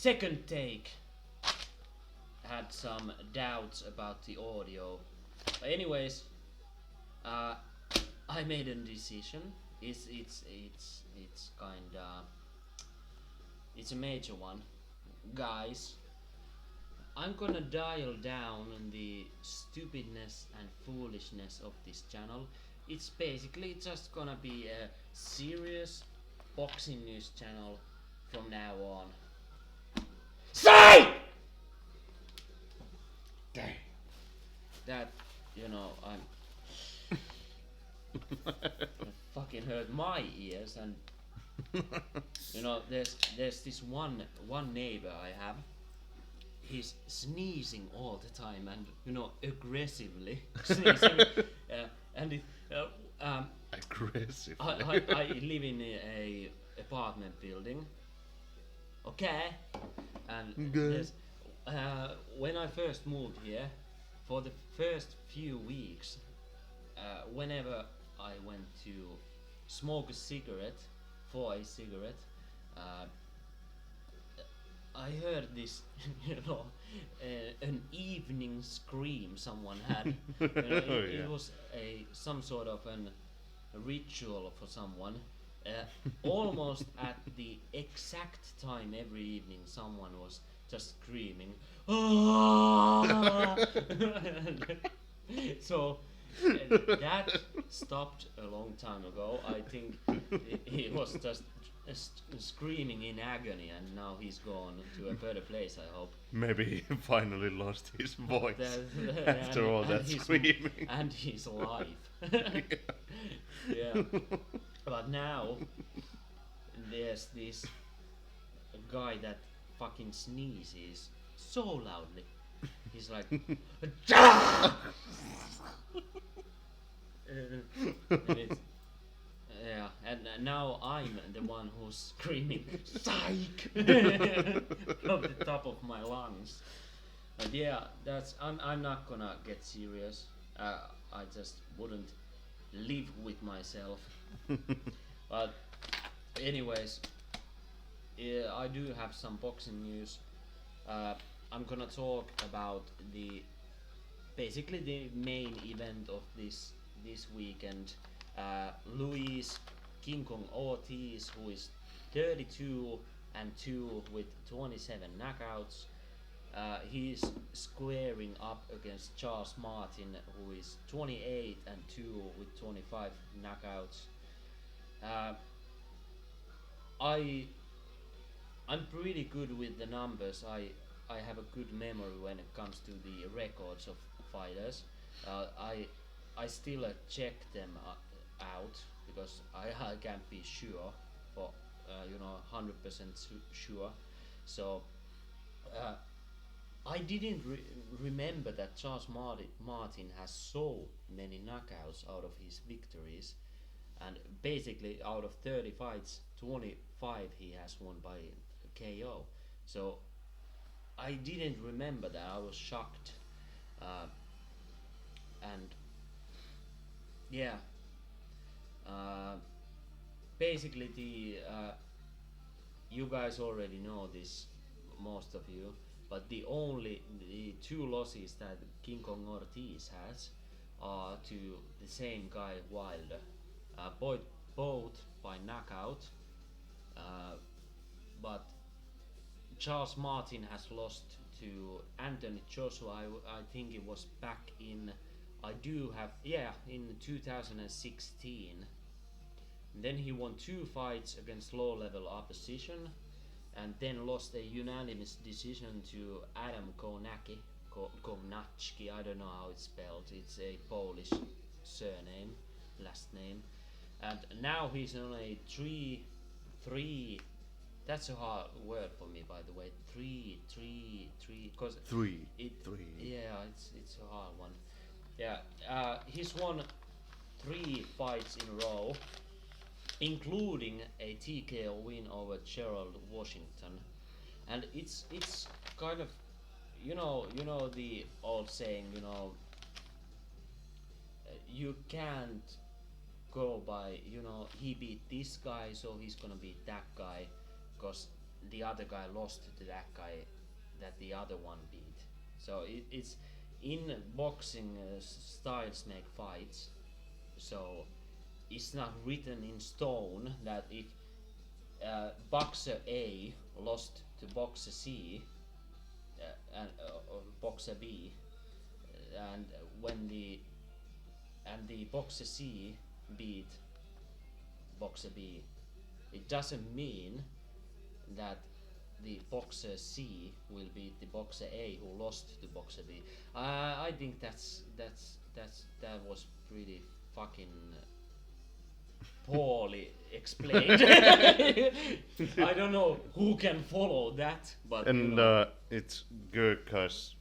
second take had some doubts about the audio. But anyways, I made a decision. It's kinda it's a major one, guys. I'm gonna dial down the stupidness and foolishness of this channel. It's basically just gonna be a serious boxing news channel from now on. Say! Dang. That, you know, it fucking hurt my ears, and you know, there's this one neighbor I have. He's sneezing all the time, and you know, aggressively sneezing. And it, aggressive. I live in a apartment building. Okay, and there's, when I first moved here, for the first few weeks, whenever I went to smoke a cigarette, I heard this, you know, an evening scream someone had. You know, it was some sort of a ritual for someone. Almost at the exact time every evening, someone was just screaming. So that stopped a long time ago. I think he was just screaming in agony, and now he's gone to a better place, I hope. Maybe he finally lost his voice after all that screaming. And his life. Yeah. But now there's this guy that fucking sneezes so loudly. He's like, yeah, and now I'm the one who's screaming psych from the top of my lungs. But yeah, I'm not gonna get serious. I just wouldn't live with myself. But anyways, yeah, I do have some boxing news. I'm gonna talk about basically the main event of this weekend. Luis King Kong Ortiz, who is 32-2 with 27 knockouts. He's squaring up against Charles Martin, who is 28-2 with 25 knockouts. I'm pretty good with the numbers. I have a good memory when it comes to the records of fighters. I still check them out because I can't be sure for 100% sure. So I didn't remember that Charles Martin has so many knockouts out of his victories, and basically out of 30 fights, 25 he has won by KO. So I didn't remember that. I was shocked. And yeah, basically you guys already know this, most of you, but the two losses that King Kong Ortiz has are to the same guy, Wilder, both by knockout, but Charles Martin has lost to Anthony Joshua. I think it was back in, in 2016. And then he won 2 fights against low-level opposition, and then lost a unanimous decision to Adam Kownacki. I don't know how it's spelled. It's a Polish surname, last name. And now he's on a 3. That's a hard word for me, by the way. 3, cause three. Yeah, it's a hard one. Yeah, he's won 3 fights in a row, including a TKO win over Gerald Washington. And it's kind of, you know the old saying, you can't go by, he beat this guy, so he's gonna beat that guy, because the other guy lost to that guy that the other one beat. So it's in boxing, styles make fights. So it's not written in stone that if boxer A lost to boxer C and boxer B, and when the boxer C beat boxer B, it doesn't mean that the boxer C will beat the boxer A who lost to boxer B. I think that was pretty fucking poorly explained. I don't know who can follow that, but and it's good because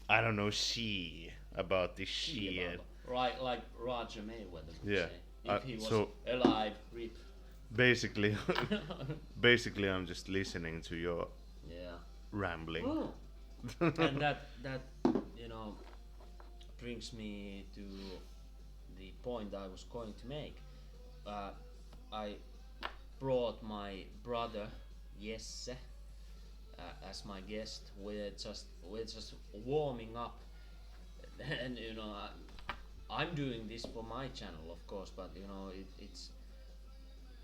I don't know she about this shit. Right, like Roger Mayweather would Yeah. say. If he was So alive, rip. basically, I'm just listening to your rambling. Oh. And that brings me to the point I was going to make. I brought my brother Jesse as my guest. We're just warming up, and I'm doing this for my channel, of course, but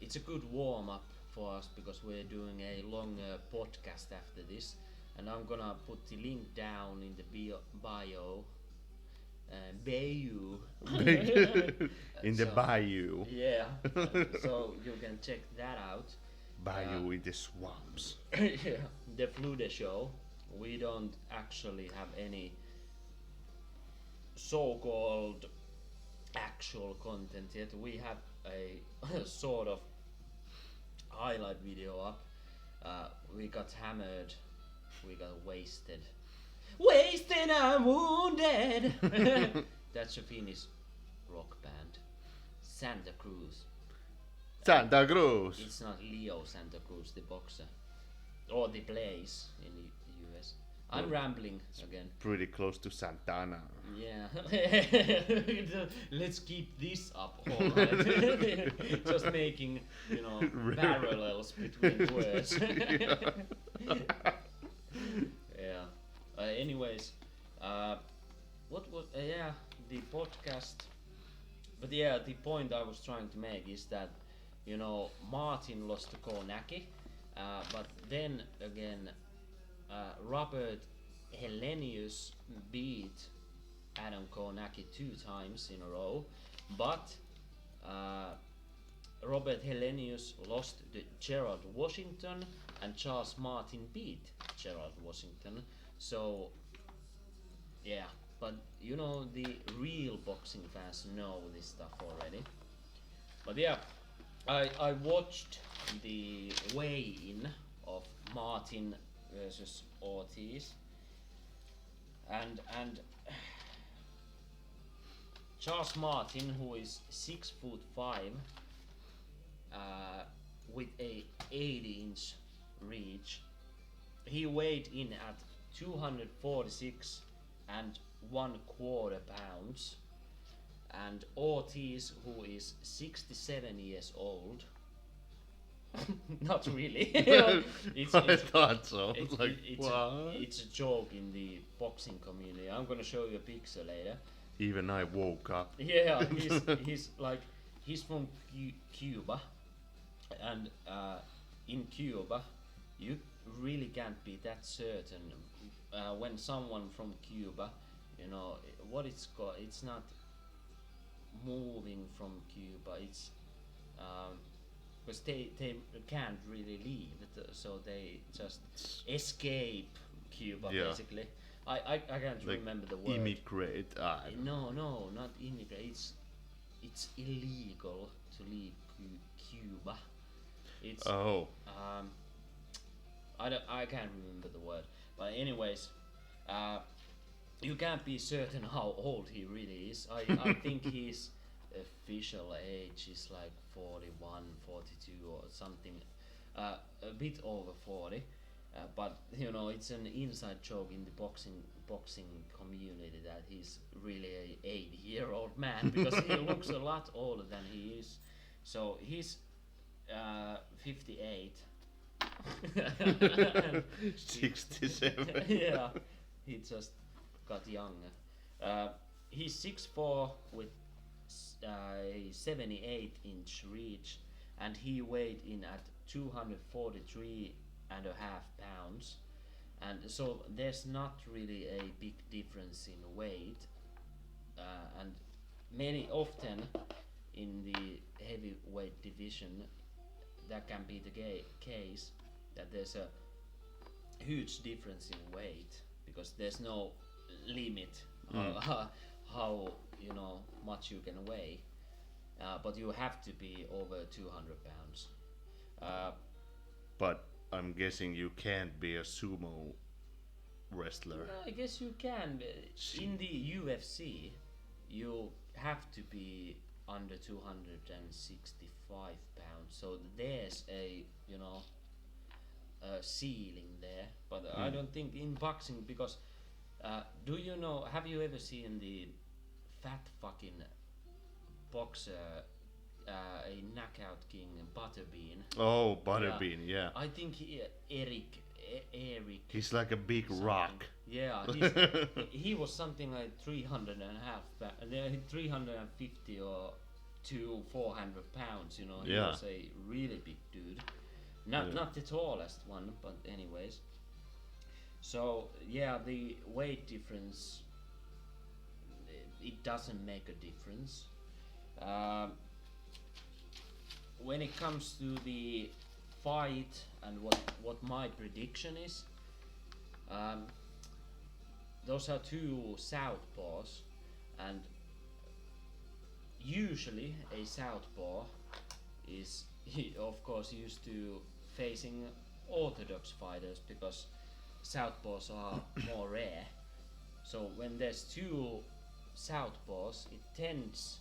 it's a good warm up for us because we're doing a longer podcast after this, and I'm gonna put the link down in the bio. Bayou. In the bayou. Yeah. So you can check that out. Bayou in the swamps. Yeah, the Flude Show. We don't actually have any so-called actual content yet. We have a sort of highlight video up. We got hammered. We got wasted. Wasted and wounded. That's a Finnish rock band. Santa Cruz. Santa Cruz. It's not Leo Santa Cruz, the boxer, or the Blaze in the US. I'm rambling again. Pretty close to Santana. Yeah. Let's keep this up, alright. Just making, parallels between words. Yeah. Anyways, what was the podcast? But yeah, the point I was trying to make is that Martin lost to Konaki, but then again, Robert Helenius beat Adam Konaki 2 times in a row, but Robert Helenius lost to Gerald Washington, and Charles Martin beat Gerald Washington. So yeah, but the real boxing fans know this stuff already. But yeah, I watched the weigh-in of Martin versus Ortiz, and Charles Martin, who is 6'5", with a 80-inch reach, he weighed in at 246 and 1/4 pounds, and Ortiz, who is 67 years old, not really. I thought so. It's a joke in the boxing community. I'm gonna show you a picture later. Even I woke up. Yeah, he's from Cuba, and in Cuba, you really can't be that certain when someone from Cuba, what it's called. It's not moving from Cuba. It's because they can't really leave, so they just escape Cuba, basically. I can't remember the word. Immigrate. No, not immigrate. It's illegal to leave Cuba. It's I can't remember the word, but anyways, you can't be certain how old he really is. I think his official age is like 41, 42 or something, a bit over 40. But it's an inside joke in the boxing community that he's really a 80-year-old man because he looks a lot older than he is. So he's 58, And 67. yeah, he just got younger. Uh, he's 6'4" with a 78-inch reach, and he weighed in at 243 and a half pounds. And so there's not really a big difference in weight, and many often in the heavyweight division that can be the case, that there's a huge difference in weight because there's no limit how much you can weigh, but you have to be over 200 pounds. Uh, But I'm guessing you can't be a sumo wrestler. I guess you can. In the UFC, you have to be under 265 pounds. So there's a ceiling there. But I don't think in boxing because have you ever seen the fat fucking boxer, a knockout king Butterbean? Oh, Butterbean, yeah. I think Eric. He's like a big something. rock. Yeah, he was something like 300 and a half, 350 or to 400 pounds. He Yeah. was a really big dude. Not the tallest one, but anyways. So yeah, the weight difference, it doesn't make a difference. When it comes to the fight and what my prediction is, those are two southpaws, and usually a southpaw is of course used to facing orthodox fighters because southpaws are more rare. So when there's two southpaws, it tends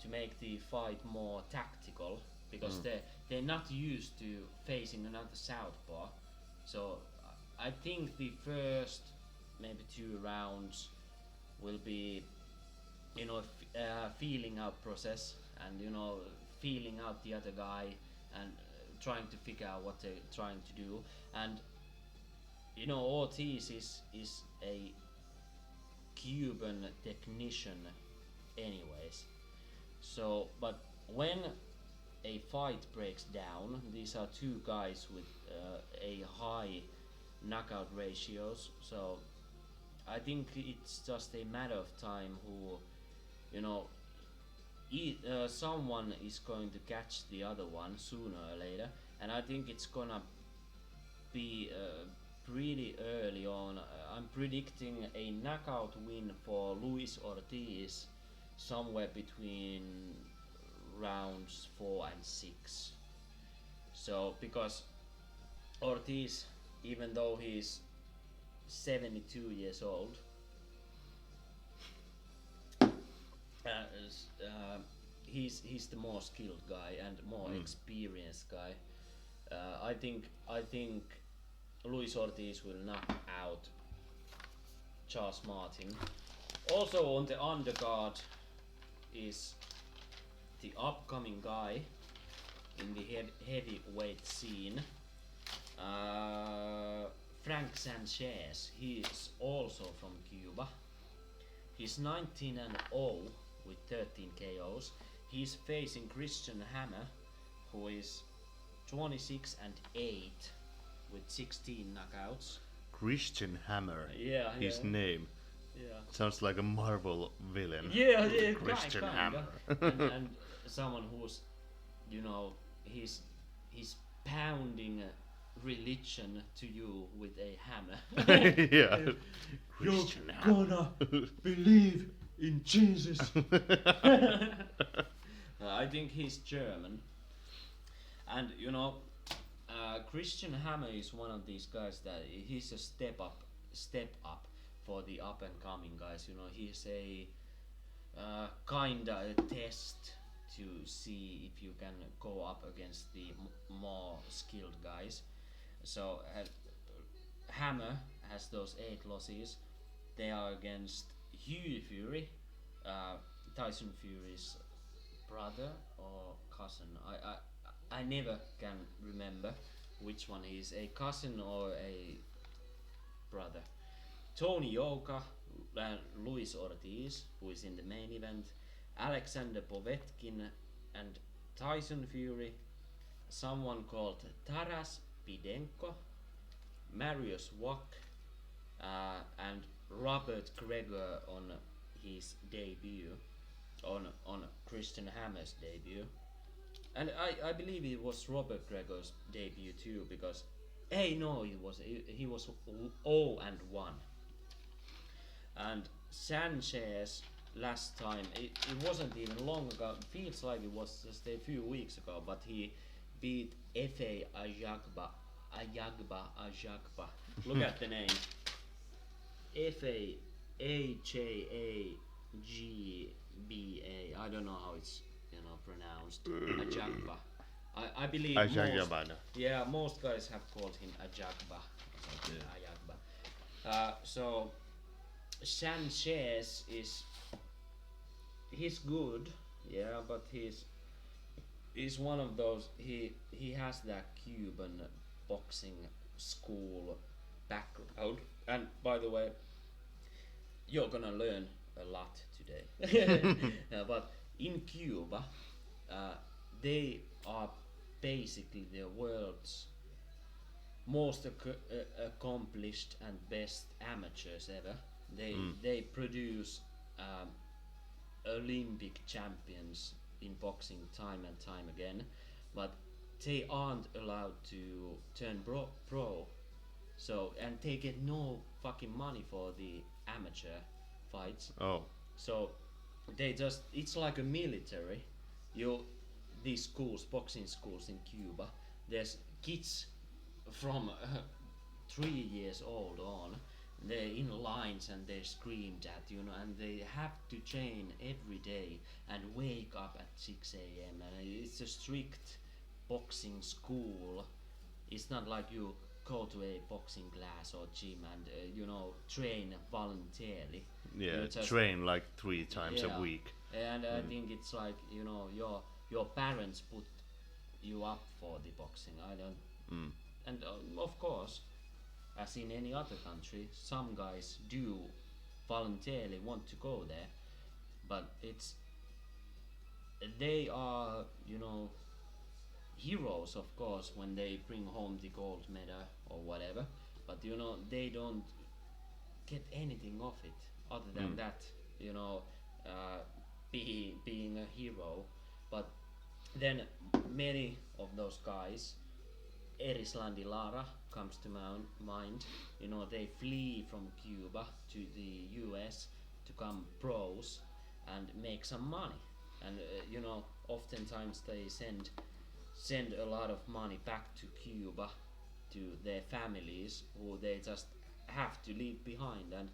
to make the fight more tactical because they're not used to facing another southpaw. So I think the first maybe 2 rounds will be feeling out process and feeling out the other guy and trying to figure out what they're trying to do. And Ortiz is a Cuban technician anyways. So but when a fight breaks down, these are two guys with a high knockout ratios, so I think it's just a matter of time who someone is going to catch the other one sooner or later, and I think it's gonna be pretty early on. I'm predicting a knockout win for Luis Ortiz somewhere between rounds 4 and 6. So because Ortiz, even though he's 72 years old, he's the more skilled guy and more experienced guy. I think Luis Ortiz will knock out Charles Martin. Also on the undercard is the upcoming guy in the heavyweight scene, Frank Sanchez. He is also from Cuba. He's 19-0 with 13 KOs. He's facing Christian Hammer, who is 26-8 with 16 knockouts. Christian Hammer. Yeah, his name. Yeah. Sounds like a Marvel villain. Yeah, Christian kinda. Hammer. and someone who's, he's pounding religion to you with a hammer. Yeah. Christian You're gonna believe in Jesus. I think he's German, and Christian Hammer is one of these guys that he's a step up for the up and coming guys. He's a kinda a test to see if you can go up against the more skilled guys. So Hammer has those 8 losses. They are against Hugh Fury, Tyson Fury's brother or cousin. I never can remember, which one is a cousin or a brother. Tony Yoka and Luis Ortiz, who is in the main event, Alexander Povetkin and Tyson Fury, someone called Taras Pidenko, Marius Wack, and Robert Gregor on his debut, on Christian Hammer's debut. And I believe it was Robert Gregor's debut too, because hey no, he was 0-1. And Sanchez last time, it wasn't even long ago, it feels like it was just a few weeks ago, but he beat Efe Ajagba. Look at the name. Efe Ajagba. I don't know how it's pronounced. Ajagba. I believe most guys have called him Ajagba. Ajagba. So Sanchez he's good, yeah, but he's one of those, he has that Cuban boxing school background. And by the way, you're gonna learn a lot today. But in Cuba, they are basically the world's most accomplished and best amateurs ever. They produce Olympic champions in boxing time and time again, but they aren't allowed to turn pro. So, and they get no fucking money for the amateur fights. Oh. So they just, it's like a military. These schools, boxing schools in Cuba, there's kids from 3 years old on, they're in lines and they're screamed at, and they have to train every day and wake up at 6 a.m. and it's a strict boxing school. It's not like you go to a boxing class or gym and train voluntarily. Yeah, train like 3 times a week. And I think it's like your parents put you up for the boxing. I don't. And of course, as in any other country, some guys do voluntarily want to go there, but they are heroes, of course, when they bring home the gold medal or whatever, but they don't get anything of it other than that, being a hero. But then many of those guys, Erislandi Lara comes to mind, they flee from Cuba to the US to become pros and make some money, and oftentimes they send a lot of money back to Cuba to their families, who they just have to leave behind, and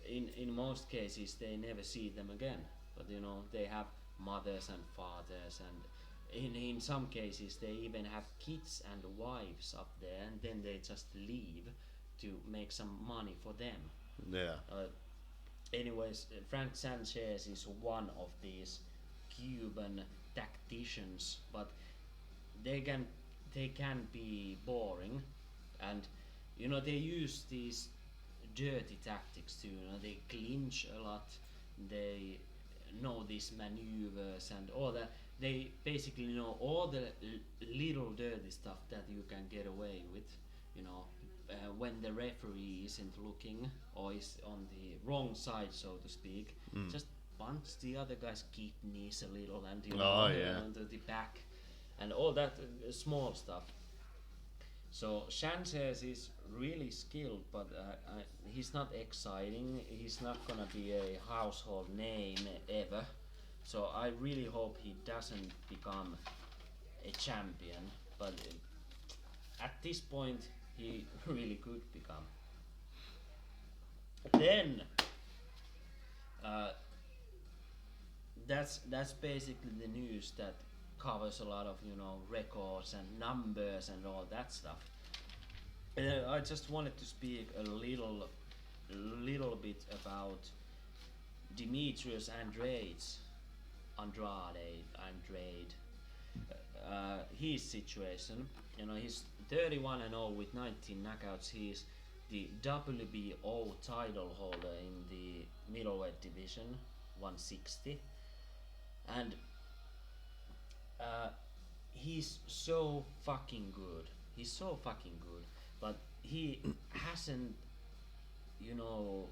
in most cases they never see them again, but they have mothers and fathers, and in some cases they even have kids and wives up there, and then they just leave to make some money for them. Anyways, Frank Sanchez is one of these Cuban tacticians, but they can be boring, and they use these dirty tactics too. They clinch a lot, they know these maneuvers and all that. They basically know all the little dirty stuff that you can get away with, when the referee isn't looking or is on the wrong side, so to speak. Just punch the other guy's kidneys a little, and onto the back, and all that small stuff. So Sanchez is really skilled, but he's not exciting. He's not gonna be a household name ever. So I really hope he doesn't become a champion, but at this point he really could become. Then that's basically the news that covers a lot of records and numbers and all that stuff. I just wanted to speak a little bit about Demetrius Andrade. his situation. You know, he's 31-0 with 19 knockouts. He's the WBO title holder in the middleweight division, 160, and he's so fucking good. He's so fucking good, but he hasn't, you know,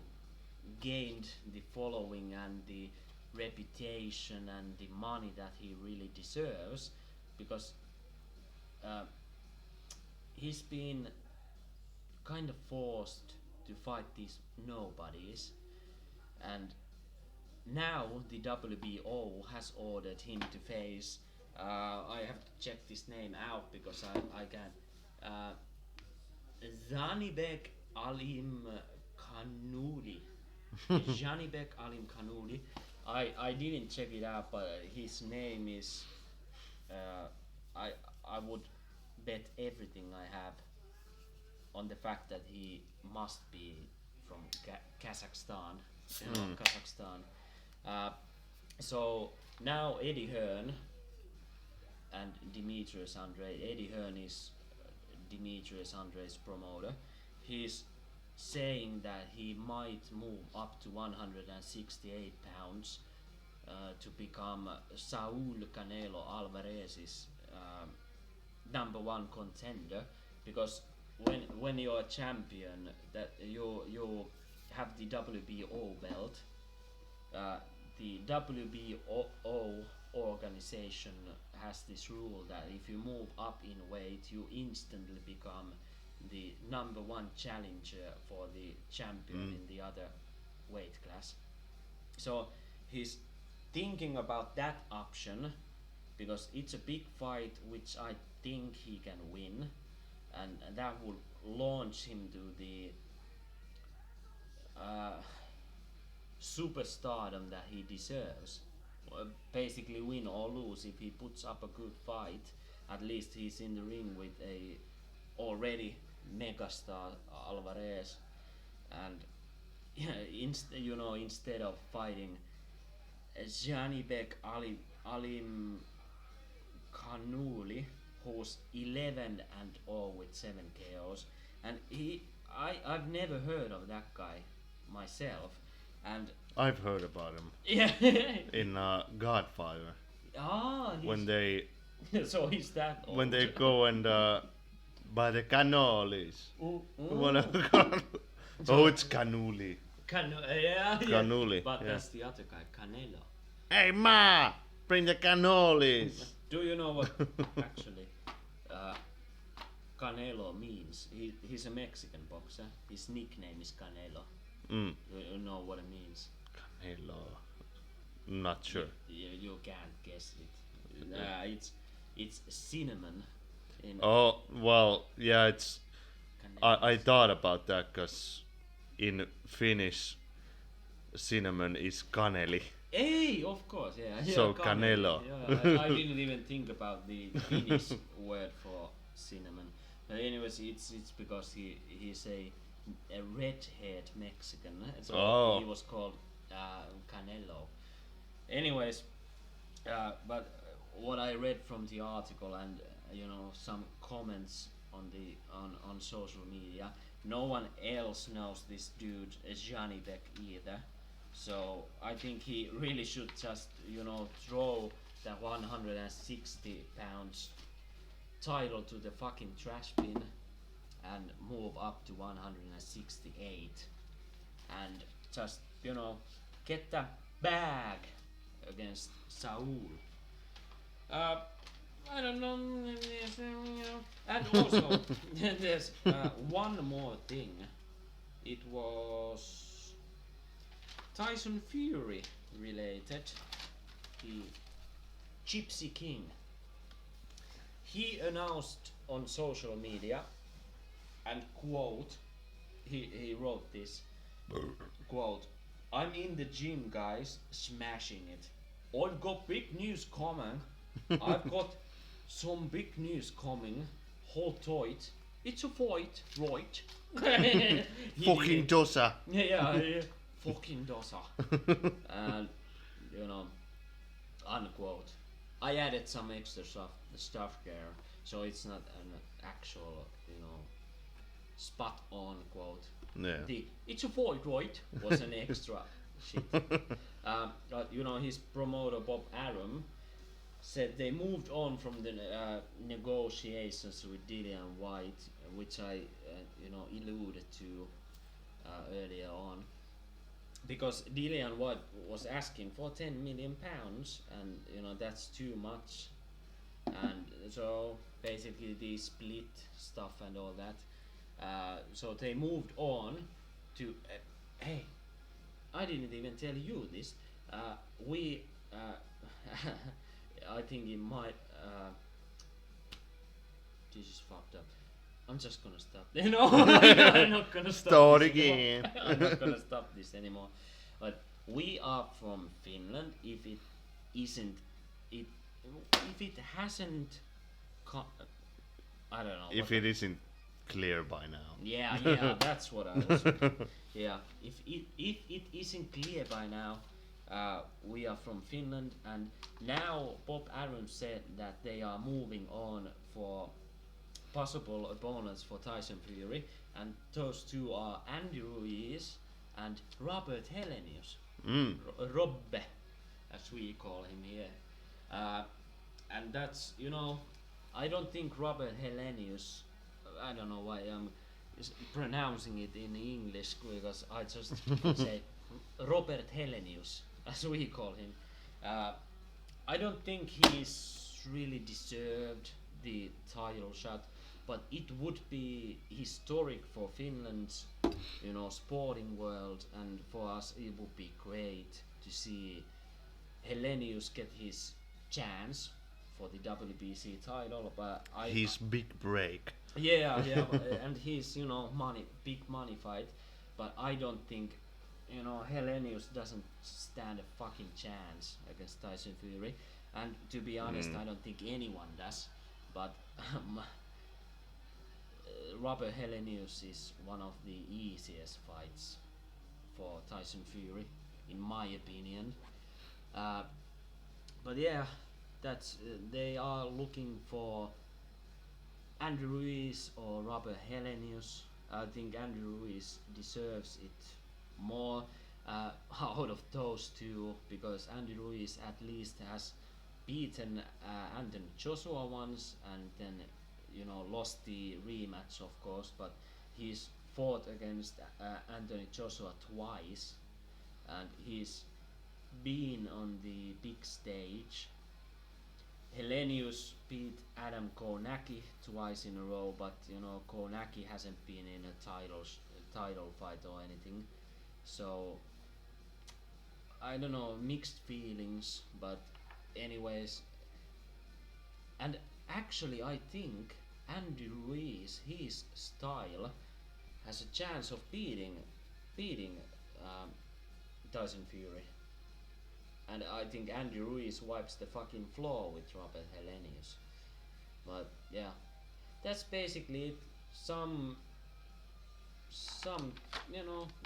gained the following and the reputation and the money that he really deserves, because he's been kind of forced to fight these nobodies, and now the WBO has ordered him to face. I have to check this name out because I can. Zanibek Alim Kanouli. Janibek Alim Kanouli. I didn't check it out, but his name is. I would bet everything I have on the fact that he must be from Kazakhstan. Kazakhstan. So now Eddie Hearn and Demetrius Andrade. Eddie Hearn is Demetrius Andrade's promoter. He's saying that he might move up to 168 pounds to become Saul Canelo Alvarez's number one contender, because when you're a champion, that you have the WBO belt. The WBO organization has this rule that if you move up in weight, you instantly become the number one challenger for the champion in the other weight class. So he's thinking about that option because it's a big fight which I think he can win, and that will launch him to the superstardom that he deserves. Basically win or lose, if he puts up a good fight, at least he's in the ring with a already megastar Alvarez, and instead of fighting Janibek Alim Kanouli, who's 11-0 with 7 KOs, and I've never heard of that guy myself, and I've heard about him. Yeah. In Godfather. When they so he's that old. When they go and buy the cannolis. Oh, it's cannoli. Yeah. Cannoli. But yeah. that's the other guy, Canelo. Hey ma, bring the cannolis. Do you know what actually Canelo means? He's a Mexican boxer. His nickname is Canelo. You know what it means? Canelo. Not sure. You can't guess it. It's cinnamon. Oh well, yeah. It's. Canelo. I thought about that because in Finnish, cinnamon is kaneli. Hey, of course, yeah. So Canelo. Yeah, I didn't even think about the Finnish word for cinnamon. But anyways, it's because he's a red-haired Mexican, so he was called Canelo. Anyways, but what I read from the article and some comments on social media, no one else knows this dude Janibek either. So I think he really should just throw the 160 pounds title to the fucking trash bin and move up to 168 and just get the bag against Saul. I don't know, and also there's one more thing. It was Tyson Fury related. The Gypsy King. He announced on social media, and quote, he wrote this, quote, "I'm in the gym, guys, smashing it. I've got big news coming. I've got some big news coming. Hold tight. It's a fight, right?" Fucking dosa. Yeah. Fucking dosa. And unquote. I added some extra stuff there, so it's not an actual, spot on quote. Yeah. The "it's a void, right?" was an extra shit. But his promoter Bob Arum said they moved on from the negotiations with Dillian White, which I alluded to earlier on, because Dillian White was asking for £10 million, and that's too much, and so basically they split stuff and all that. So they moved on to. Hey, I didn't even tell you this. We. I think it might. This is fucked up. I'm just gonna stop. I'm not gonna stop. Start this again. I'm not gonna stop this anymore. But we are from Finland. If it isn't, if it hasn't, I don't know. If it isn't clear by now. Yeah, that's what I was. Yeah, if it isn't clear by now, we are from Finland, and now Bob Arum said that they are moving on for possible opponents for Tyson Fury, and those two are Andy Ruiz and Robert Helenius. Robbe, as we call him here. And that's, I don't think Robert Helenius, I don't know why I'm pronouncing it in English, because I just say Robert Helenius, as we call him. I don't think he's really deserved the title shot, but it would be historic for Finland's, sporting world, and for us it would be great to see Helenius get his chance for the WBC title. But His big break. Yeah, and he's big money fight, but I don't think Helenius doesn't stand a fucking chance against Tyson Fury, and to be honest, I don't think anyone does. But Robert Helenius is one of the easiest fights for Tyson Fury, in my opinion. But yeah, that's they are looking for Andy Ruiz or Robert Helenius. I think Andy Ruiz deserves it more out of those two, because Andy Ruiz at least has beaten Anthony Joshua once, and then lost the rematch, of course, but he's fought against Anthony Joshua twice, and he's been on the big stage. Helenius beat Adam Kornacki twice in a row, but Kornacki hasn't been in a title fight or anything, so I don't know, mixed feelings. But anyways, and actually I think Andy Ruiz, his style, has a chance of beating Tyson Fury. And I think Andy Ruiz wipes the fucking floor with Robert Helenius. But yeah, that's basically it. Some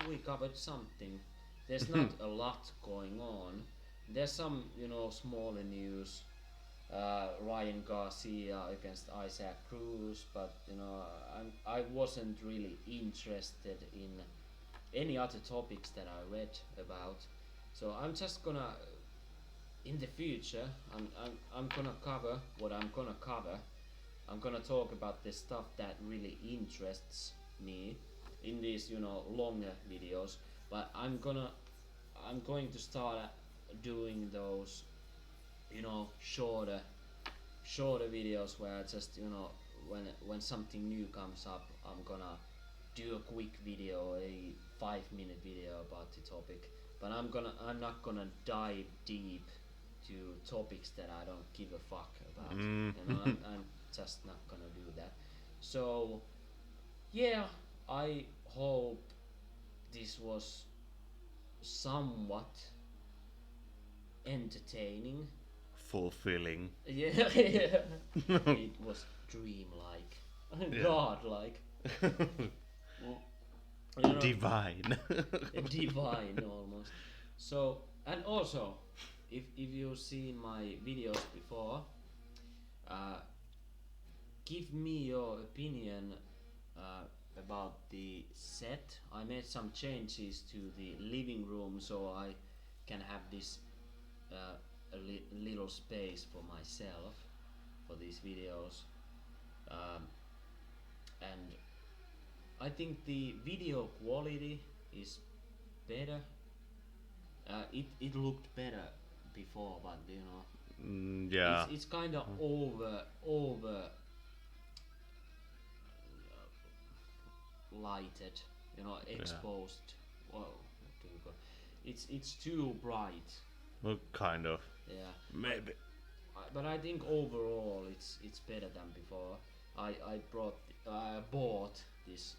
we covered something. There's not a lot going on. There's some smaller news. Ryan Garcia against Isaac Cruz, but I wasn't really interested in any other topics that I read about. So I'm just gonna, in the future, I'm gonna cover what I'm gonna cover. I'm gonna talk about the stuff that really interests me in these longer videos. But I'm going to start doing those shorter videos where I just when something new comes up, I'm gonna do a quick video, a 5-minute video about the topic. But I'm not gonna dive deep to topics that I don't give a fuck about. I'm just not gonna do that. So yeah, I hope this was somewhat entertaining, fulfilling. Yeah. It was dreamlike, godlike, Divine. divine almost. So, and also if you've seen my videos before, give me your opinion about the set. I made some changes to the living room so I can have this little space for myself for these videos, and I think the video quality is better. It looked better before, but you know, Yeah. it's kind of over lighted, you know, exposed. Well, what do you call? It's too bright. Well, kind of. Yeah. Maybe. But I think overall it's better than before. I bought this,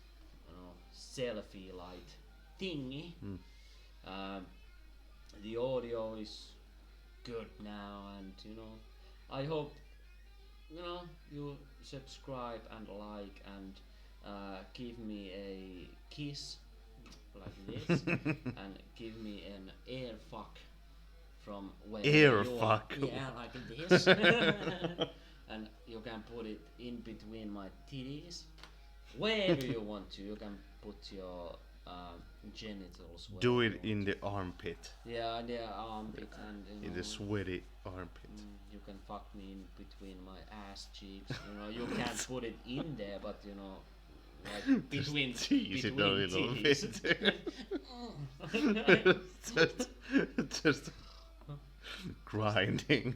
you know, selfie light thingy. The audio is good now, and you know, I hope you know you subscribe and like and give me a kiss like this and give me an air fuck from where Air you fuck. are. Yeah, like this. And you can put it in between my titties. Wherever you want to, you can put your genitals. Do wherever it you in want the armpit. to. Yeah, the armpit and you In know, the sweaty armpit. you can fuck me in between my ass cheeks. You know, you can't put it in there, but you know, like between Tease it a little titties. bit. just grinding.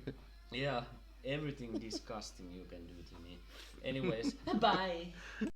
Yeah, everything disgusting you can do to me. Anyways, bye.